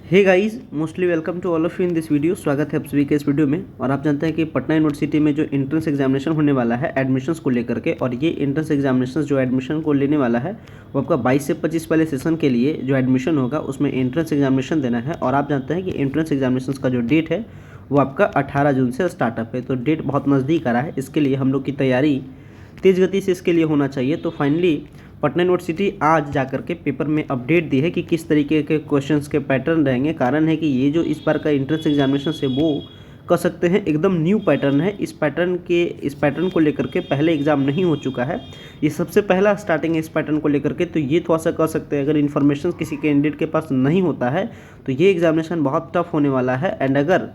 Hey guys, mostly welcome to all of you in this video. स्वागत है आप सभी के इस वीडियो में। और आप जानते हैं कि पटना यूनिवर्सिटी में जो एंट्रेंस एग्जामिनेशन होने वाला है एडमिशन्स को लेकर के, और ये एंट्रेंस एग्जामिनेशन जो एडमिशन को लेने वाला है वो आपका 22 से 25 वाले सेशन के लिए जो एडमिशन होगा उसमें एंट्रेंस एग्जामिनेशन देना है। और आप जानते हैं कि एंट्रेंस एग्जामिनेशन का जो डेट है वो आपका 18 जून से स्टार्टअप है, तो डेट बहुत नज़दीक आ रहा है। इसके लिए हम लोग की तैयारी तेज़ गति से इसके लिए होना चाहिए। तो फाइनली पटना यूनिवर्सिटी आज जाकर के पेपर में अपडेट दी है कि किस तरीके के क्वेश्चंस के पैटर्न रहेंगे। कारण है कि ये जो इस बार का एंट्रेंस एग्जामिनेशन से वो कह सकते हैं एकदम न्यू पैटर्न है। इस पैटर्न को लेकर के पहले एग्ज़ाम नहीं हो चुका है, ये सबसे पहला स्टार्टिंग है इस पैटर्न को लेकर के। तो ये थोड़ा सा कह सकते हैं अगर इन्फॉर्मेशन किसी कैंडिडेट के पास नहीं होता है तो ये एग्जामिनेशन बहुत टफ होने वाला है। एंड अगर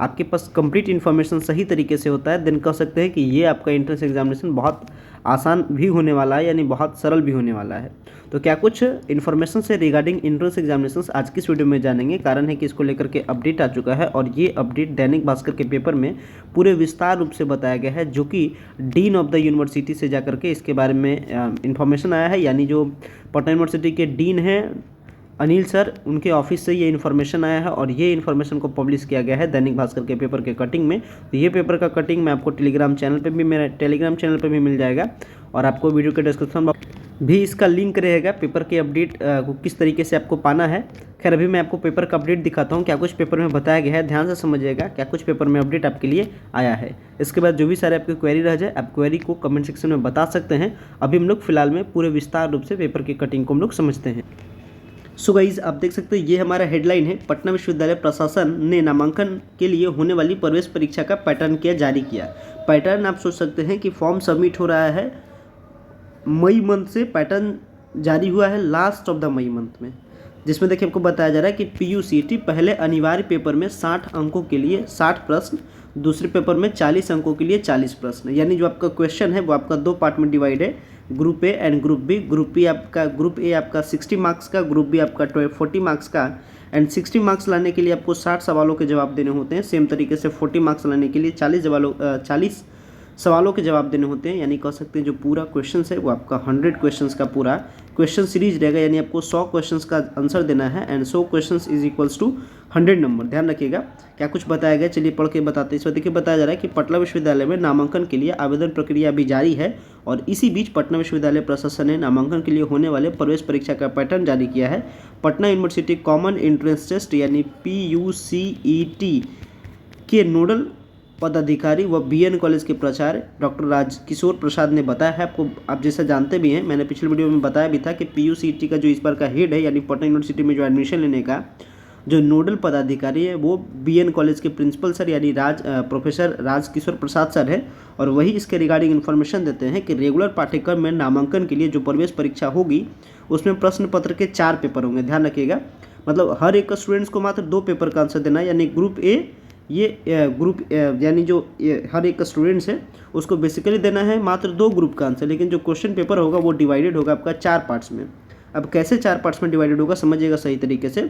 आपके पास कंप्लीट इन्फॉर्मेशन सही तरीके से होता है देन कह सकते हैं कि ये आपका एंट्रेंस एग्जामिनेशन बहुत आसान भी होने वाला है, यानी बहुत सरल भी होने वाला है। तो क्या कुछ इन्फॉर्मेशन से रिगार्डिंग एंट्रेंस एग्जामिनेशन आज की इस वीडियो में जानेंगे। कारण है कि इसको लेकर के अपडेट आ चुका है और ये अपडेट दैनिक भास्कर के पेपर में पूरे विस्तार रूप से बताया गया है, जो कि डीन ऑफ द यूनिवर्सिटी से जाकर के इसके बारे में इन्फॉर्मेशन आया है। यानी जो पटना यूनिवर्सिटी के डीन हैं अनिल सर, उनके ऑफिस से ये इन्फॉर्मेशन आया है और ये इन्फॉर्मेशन को पब्लिश किया गया है दैनिक भास्कर के पेपर के कटिंग में। तो ये पेपर का कटिंग मैं आपको टेलीग्राम चैनल पे भी, मेरा टेलीग्राम चैनल पे भी मिल जाएगा और आपको वीडियो के डिस्क्रिप्शन बॉक्स भी इसका लिंक रहेगा। पेपर के अपडेट को किस तरीके से आपको पाना है। खैर अभी मैं आपको पेपर का अपडेट दिखाता हूँ, क्या कुछ पेपर में बताया गया है, ध्यान से समझिएगा क्या कुछ पेपर में अपडेट आपके लिए आया है। इसके बाद जो भी सारे आपकी क्वेरी रह जाए आप क्वेरी को कमेंट सेक्शन में बता सकते हैं। अभी हम लोग फिलहाल में पूरे विस्तार रूप से पेपर की कटिंग को हम लोग समझते हैं। सो गाइज आप देख सकते हैं ये हमारा हेडलाइन है, पटना विश्वविद्यालय प्रशासन ने नामांकन के लिए होने वाली प्रवेश परीक्षा का पैटर्न किया जारी किया। पैटर्न आप सोच सकते हैं कि फॉर्म सबमिट हो रहा है मई मंथ से, पैटर्न जारी हुआ है last of the May month में, जिसमें देखिए आपको बताया जा रहा है कि PUCT पहले अनिवार्य पेपर में 60 अंकों के लिए 60 प्रश्न, दूसरे पेपर में 40 अंकों के लिए 40 प्रश्न। यानी जो आपका क्वेश्चन है वो आपका दो पार्ट में डिवाइड है, group A and group B. Group A आपका 60 मार्क्स का, ग्रुप बी आपका 40 मार्क्स का। एंड 60 मार्क्स लाने के लिए आपको 60 सवालों के जवाब देने होते हैं। सेम तरीके से 40 मार्क्स लाने के लिए 40 सवालों के जवाब देने होते हैं। यानी कह सकते हैं जो पूरा क्वेश्चन है वो आपका 100 क्वेश्चंस का पूरा क्वेश्चन सीरीज रहेगा। यानी आपको 100 क्वेश्चंस का आंसर देना है and 100 questions is equals to 100 number. ध्यान रखिएगा क्या कुछ बताया गया, चलिए पढ़ के बताते हैं। इस वक्त देखिए बताया जा रहा है कि पटना विश्वविद्यालय में नामांकन के लिए आवेदन प्रक्रिया भी जारी है और इसी बीच पटना विश्वविद्यालय प्रशासन ने नामांकन के लिए होने वाले प्रवेश परीक्षा का पैटर्न जारी किया है। Patna university common entrance test यानी PUCET के नोडल पदाधिकारी व BN कॉलेज के प्राचार्य डॉक्टर राजकिशोर प्रसाद ने बताया है। आपको आप जैसा जानते भी हैं, मैंने पिछले वीडियो में बताया भी था कि PUCET का जो इस बार का हेड है यानी पटना यूनिवर्सिटी में जो एडमिशन लेने का जो नोडल पदाधिकारी है वो BN कॉलेज के प्रिंसिपल सर यानी प्रोफेसर राजकिशोर प्रसाद सर है। और वही इसके रिगार्डिंग इन्फॉर्मेशन देते हैं कि रेगुलर पाठ्यक्रम में नामांकन के लिए जो प्रवेश परीक्षा होगी उसमें प्रश्न पत्र के 4 पेपर होंगे। ध्यान रखिएगा, मतलब हर एक स्टूडेंट्स को मात्र 2 पेपर का आंसर देना है। यानी ग्रुप ए यानी जो हर एक स्टूडेंट्स है उसको बेसिकली देना है मात्र 2 ग्रुप का आंसर, लेकिन जो क्वेश्चन पेपर होगा वो डिवाइडेड होगा आपका 4 पार्ट्स में। अब कैसे 4 पार्ट्स में डिवाइडेड होगा समझिएगा सही तरीके से।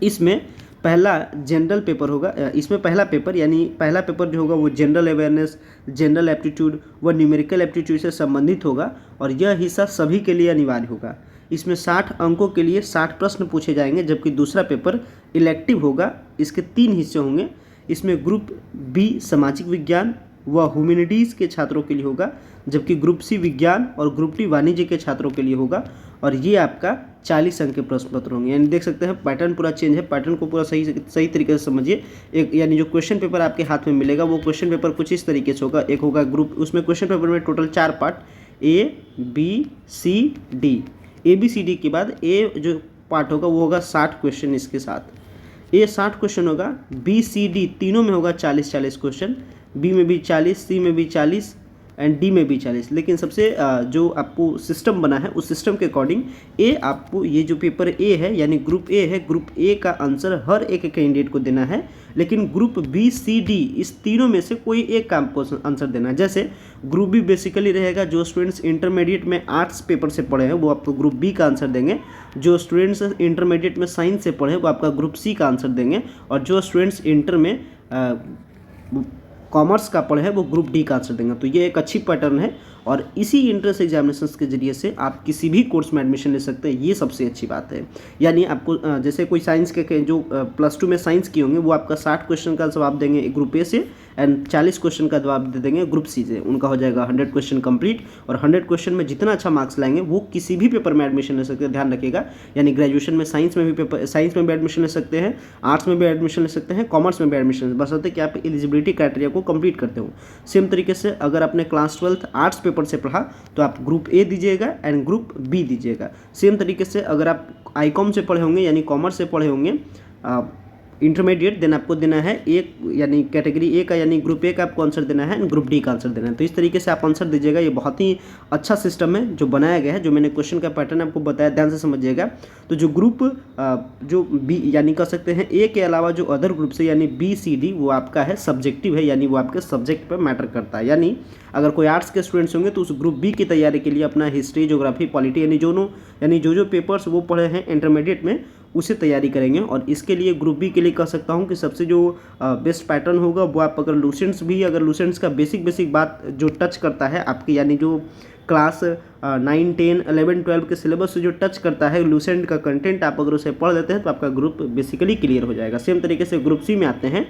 इसमें पहला जनरल पेपर होगा, इसमें पहला पेपर यानी पहला पेपर जो होगा वो जनरल अवेयरनेस, जनरल एप्टीट्यूड व न्यूमेरिकल एप्टीट्यूड से संबंधित होगा और यह हिस्सा सभी के लिए अनिवार्य होगा। इसमें 60 अंकों के लिए 60 प्रश्न पूछे जाएंगे, जबकि दूसरा पेपर इलेक्टिव होगा। इसके 3 हिस्से होंगे। इसमें ग्रुप बी सामाजिक विज्ञान व ह्यूमैनिटीज़ के छात्रों के लिए होगा, जबकि ग्रुप सी विज्ञान और ग्रुप डी वाणिज्य के छात्रों के लिए होगा। और ये आपका 40 अंक के प्रश्न पत्र होंगे। यानी देख सकते हैं पैटर्न पूरा चेंज है। पैटर्न को पूरा सही तरीके से समझिए। एक यानी जो क्वेश्चन पेपर आपके हाथ में मिलेगा वो क्वेश्चन पेपर कुछ इस तरीके से होगा। एक होगा ग्रुप, उसमें क्वेश्चन पेपर में टोटल 4 पार्ट ABCD। ABCD के बाद ए जो पार्ट होगा वो होगा 60 क्वेश्चन इसके साथ। ए 60 क्वेश्चन होगा, BCD तीनों में होगा 40-40 क्वेश्चन, बी में भी 40, सी में भी 40 एंड डी में भी 40। लेकिन सबसे जो आपको सिस्टम बना है उस सिस्टम के अकॉर्डिंग ए आपको ये जो पेपर ए है यानी ग्रुप ए है, ग्रुप ए का आंसर हर एक कैंडिडेट को देना है। लेकिन ग्रुप BCD इस तीनों में से कोई एक का आपको आंसर देना है। जैसे ग्रुप बी बेसिकली रहेगा जो स्टूडेंट्स इंटरमीडिएट में आर्ट्स पेपर से पढ़े हैं वो आपको ग्रुप बी का आंसर देंगे। जो स्टूडेंट्स इंटरमीडिएट में साइंस से पढ़े वो आपका ग्रुप सी का आंसर देंगे। और जो स्टूडेंट्स इंटर में कॉमर्स का पढ़े है वो ग्रुप डी का आंसर देंगे। तो ये एक अच्छी पैटर्न है और इसी एंट्रेंस एग्जामिनेशंस के जरिए से आप किसी भी कोर्स में एडमिशन ले सकते हैं। ये सबसे अच्छी बात है। यानी आपको जैसे कोई साइंस के जो +2 में साइंस किए होंगे वो आपका 60 क्वेश्चन का जवाब देंगे ग्रुप ए से एंड 40 क्वेश्चन का जवाब दे देंगे ग्रुप सी से, उनका हो जाएगा 100 क्वेश्चन कंप्लीट। और 100 क्वेश्चन में जितना अच्छा मार्क्स लाएंगे वो किसी भी पेपर में एडमिशन ले सकते हैं, ध्यान रखिएगा। यानी ग्रेजुएशन में साइंस में भी एडमिशन ले सकते हैं, आर्ट्स में भी एडमिशन ले सकते हैं, कॉमर्स में भी एडमिशन, बशर्ते कि आप एलिजिबिलिटी क्राइटेरिया को कंप्लीट करते हो। सेम तरीके से अगर आपने क्लास 12 आर्ट्स पेपर से पढ़ा तो आप ग्रुप ए दीजिएगा एंड ग्रुप बी दीजिएगा। सेम तरीके से अगर आप आईकॉम से पढ़े होंगे यानी कॉमर्स से पढ़े होंगे इंटरमीडिएट, देन आपको देना है एक यानी कैटेगरी ए का यानी ग्रुप ए का आपको आंसर देना है एंड ग्रुप डी का आंसर देना है। तो इस तरीके से आप आंसर दीजिएगा। ये बहुत ही अच्छा सिस्टम है जो बनाया गया है, जो मैंने क्वेश्चन का पैटर्न आपको बताया, ध्यान से समझिएगा। तो जो ग्रुप जो बी यानी कह सकते हैं ए के अलावा जो अदर ग्रुप से यानी बी सी डी वो आपका है सब्जेक्टिव है, यानी वो आपके सब्जेक्ट पर मैटर करता है। यानी अगर कोई आर्ट्स के स्टूडेंट्स होंगे तो उस ग्रुप बी की तैयारी के लिए अपना हिस्ट्री, ज्योग्राफी, पॉलिटी यानी जो पेपर्स वो पढ़े हैं इंटरमीडिएट में उसे तैयारी करेंगे। और इसके लिए ग्रुप बी के लिए कह सकता हूँ कि सबसे जो बेस्ट पैटर्न होगा वो आप अगर लूसेंट्स का बेसिक बात जो टच करता है आपके यानी जो क्लास 9, 10, 11, 12 के सिलेबस से जो टच करता है लूसेंट का कंटेंट, आप अगर उसे पढ़ लेते हैं तो आपका ग्रुप बेसिकली क्लियर हो जाएगा। सेम तरीके से ग्रुप सी में आते हैं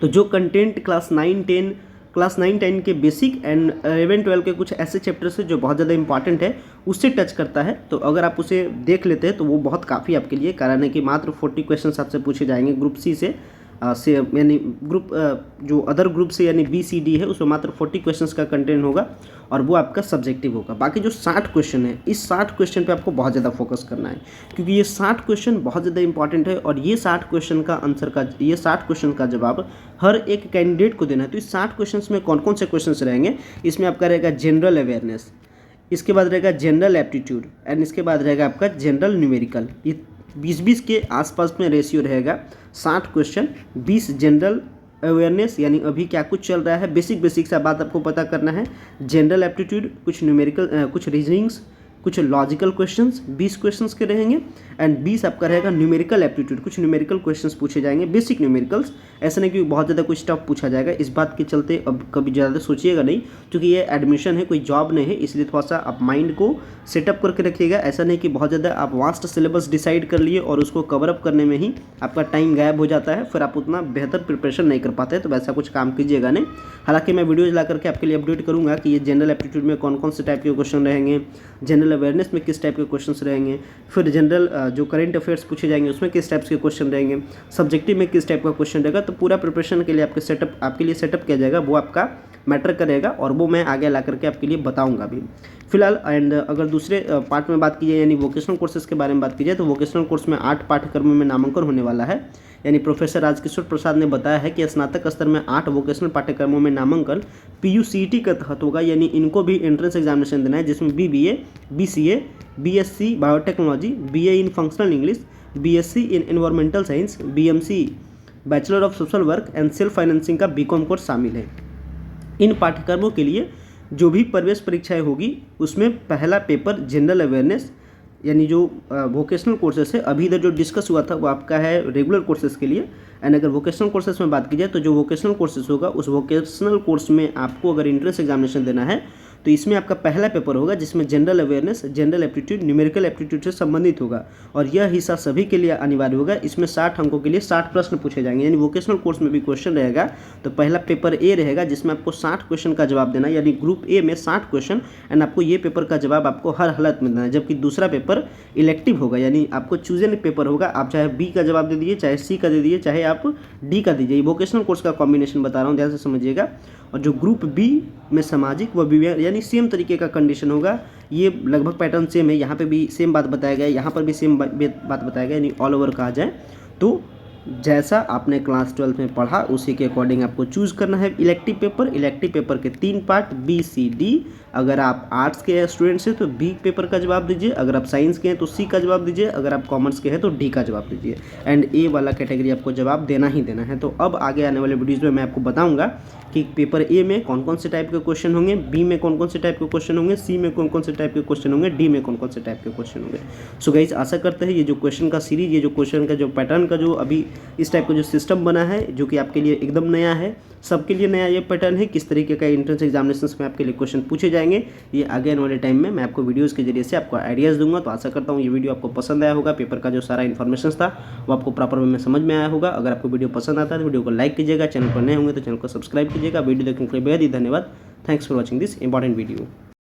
तो जो कंटेंट क्लास 9, 10 के बेसिक एंड 11, 12 के कुछ ऐसे चैप्टर्स है जो बहुत ज़्यादा इंपॉर्टेंट है उससे टच करता है, तो अगर आप उसे देख लेते हैं तो वो बहुत काफ़ी आपके लिए, कारण है कि मात्र 40 क्वेश्चन आपसे पूछे जाएंगे ग्रुप सी से यानी ग्रुप जो अदर ग्रुप से यानी बी सी डी है उसमें मात्र 40 क्वेश्चंस का कंटेंट होगा और वो आपका सब्जेक्टिव होगा। बाकी जो 60 क्वेश्चन है इस 60 क्वेश्चन पे आपको बहुत ज़्यादा फोकस करना है क्योंकि ये 60 क्वेश्चन बहुत ज़्यादा इंपॉर्टेंट है और ये 60 क्वेश्चन का जवाब हर एक कैंडिडेट को देना है। तो इस 60 क्वेश्चन में कौन कौन से क्वेश्चन रहेंगे, इसमें आपका रहेगा जनरल अवेयरनेस, इसके बाद रहेगा जनरल एप्टीट्यूड एंड इसके बाद रहेगा आपका जनरल न्यूमेरिकल। ये 20-20 के आसपास में रेशियो रहेगा। 60 क्वेश्चन, 20 जनरल अवेयरनेस यानी अभी क्या कुछ चल रहा है, बेसिक सा बात आपको पता करना है। जनरल एप्टीट्यूड, कुछ न्यूमेरिकल, कुछ रीजनिंग्स, कुछ लॉजिकल क्वेश्चंस 20 क्वेश्चंस के रहेंगे एंड 20 आपका रहेगा न्यूमेरिकल एप्टीट्यूड, कुछ न्यूमेरिकल क्वेश्चंस पूछे जाएंगे, बेसिक न्यूमेरिकल्स। ऐसा नहीं कि बहुत ज़्यादा कुछ टफ पूछा जाएगा, इस बात के चलते अब कभी ज़्यादा सोचिएगा नहीं क्योंकि ये एडमिशन है, कोई जॉब नहीं है, इसलिए थोड़ा सा आप माइंड को सेटअप करके रखिएगा। ऐसा नहीं कि बहुत ज़्यादा आप वास्ट सिलेबस डिसाइड कर लिए और उसको कवर अप करने में ही आपका टाइम गायब हो जाता है, फिर आप उतना बेहतर प्रिपरेशन नहीं कर पाते, तो वैसा कुछ काम कीजिएगा नहीं। हालांकि मैं वीडियोज ला करके आपके लिए अपडेट करूँगा कि ये जनरल एप्टीट्यूड में कौन कौन से टाइप के क्वेश्चन रहेंगे, जनरल अवेयरनेस में किस टाइप के क्वेश्चंस रहेंगे, फिर जनरल जो करंट अफेयर्स पूछे जाएंगे उसमें किस टाइप्स के क्वेश्चन रहेंगे, सब्जेक्टिव में किस टाइप का क्वेश्चन रहेगा। तो पूरा प्रिपरेशन के लिए आपके लिए सेटअप किया जाएगा, वो आपका मैटर करेगा और वो मैं आगे ला करके आपके लिए बताऊंगा भी फिलहाल। एंड अगर दूसरे पार्ट में बात की जाए यानी वोकेशनल कोर्सेज के बारे में बात की जाए तो वोकेशनल कोर्स में 8 पाठ्यक्रमों में नामांकन होने वाला है। यानी प्रोफेसर राजकिशोर प्रसाद ने बताया है कि स्नातक स्तर में 8 वोकेशनल पाठ्यक्रमों में नामांकन PUCET के तहत होगा, यानी इनको भी एंट्रेंस एग्जामिनेशन देना है जिसमें BBA, BCA, BSc biotechnology, BA in functional English, BSc in environmental science, BMC bachelor of social work and self financing का BCom कोर्स शामिल है। इन पाठ्यक्रमों के लिए जो भी प्रवेश परीक्षाएं होगी उसमें पहला पेपर जनरल अवेयरनेस यानी जो वोकेशनल कोर्सेस है, अभी इधर जो डिस्कस हुआ था वो आपका है रेगुलर कोर्सेज के लिए। एंड अगर वोकेशनल कोर्सेज में बात की जाए तो जो वोकेशनल कोर्सेज होगा उस वोकेशनल कोर्स में आपको अगर एंट्रेंस एग्जामिनेशन देना है तो इसमें आपका पहला पेपर होगा जिसमें general awareness, general aptitude, numerical aptitude से संबंधित होगा और यह हिस्सा सभी के लिए अनिवार्य होगा। इसमें 60 अंकों के लिए 60 प्रश्न पूछे जाएंगे, यानी वोकेशनल कोर्स में भी क्वेश्चन रहेगा। तो पहला पेपर ए रहेगा जिसमें आपको 60 क्वेश्चन का जवाब देना है, यानी ग्रुप ए में 60 क्वेश्चन एंड आपको ये पेपर का जवाब आपको हर हालत में देना है। जबकि दूसरा पेपर इलेक्टिव होगा, यानी आपको चूजन पेपर होगा, आप चाहे बी का जवाब दे दीजिए, चाहे सी का दे दीजिए, चाहे आप डी का दीजिए। वोकेशनल कोर्स का कॉम्बिनेशन बता रहा हूँ, ध्यान से समझिएगा। और जो ग्रुप बी में सामाजिक व विज्ञान यानी सेम तरीके का कंडीशन होगा, ये लगभग पैटर्न सेम है, यहाँ पे भी सेम बात बताया गया है, यहाँ पर भी सेम बात बताया गया, यानी ऑल ओवर कहा जाए तो जैसा आपने क्लास 12 में पढ़ा उसी के अकॉर्डिंग आपको चूज़ करना है इलेक्टिव पेपर के 3 पार्ट B, C, D। अगर आप आर्ट्स के स्टूडेंट्स हैं तो बी पेपर का जवाब दीजिए, अगर आप साइंस के हैं तो सी का जवाब दीजिए, अगर आप कॉमर्स के हैं तो डी का जवाब दीजिए एंड ए वाला कैटेगरी आपको जवाब देना ही देना है। तो अब आगे आने वाले वीडियोज़ में मैं आपको बताऊंगा कि पेपर ए में कौन कौन से टाइप के क्वेश्चन होंगे, बी में कौन कौन से टाइप के क्वेश्चन होंगे, सी में कौन कौन से टाइप के क्वेश्चन होंगे, डी में कौन कौन से टाइप के क्वेश्चन होंगे। सो गाइस आशा करते हैं ये जो क्वेश्चन का सीरीज, ये जो क्वेश्चन का जो पैटर्न का जो अभी इस टाइप का जो सिस्टम बना है जो कि आपके लिए एकदम नया है, सबके लिए नया ये पैटर्न है। किस तरीके का एंट्रेंस एग्जामिनेशंस में आपके लिए क्वेश्चन पूछे जाएंगे ये आगे आने वाले टाइम में मैं आपको वीडियोस के जरिए से आपको आइडियाज़ दूंगा। तो आशा करता हूँ ये वीडियो आपको पसंद आया होगा, पेपर का जो सारा इन्फॉर्मेशन था वो आपको प्रॉपर वे में समझ में आया होगा। अगर आपको वीडियो पसंद आता है तो वीडियो को लाइक कीजिएगा, चैनल पर नए होंगे तो चैनल को सब्सक्राइब कीजिएगा। वीडियो देखने के लिए बेहद ही धन्यवाद। Thanks for watching this important video.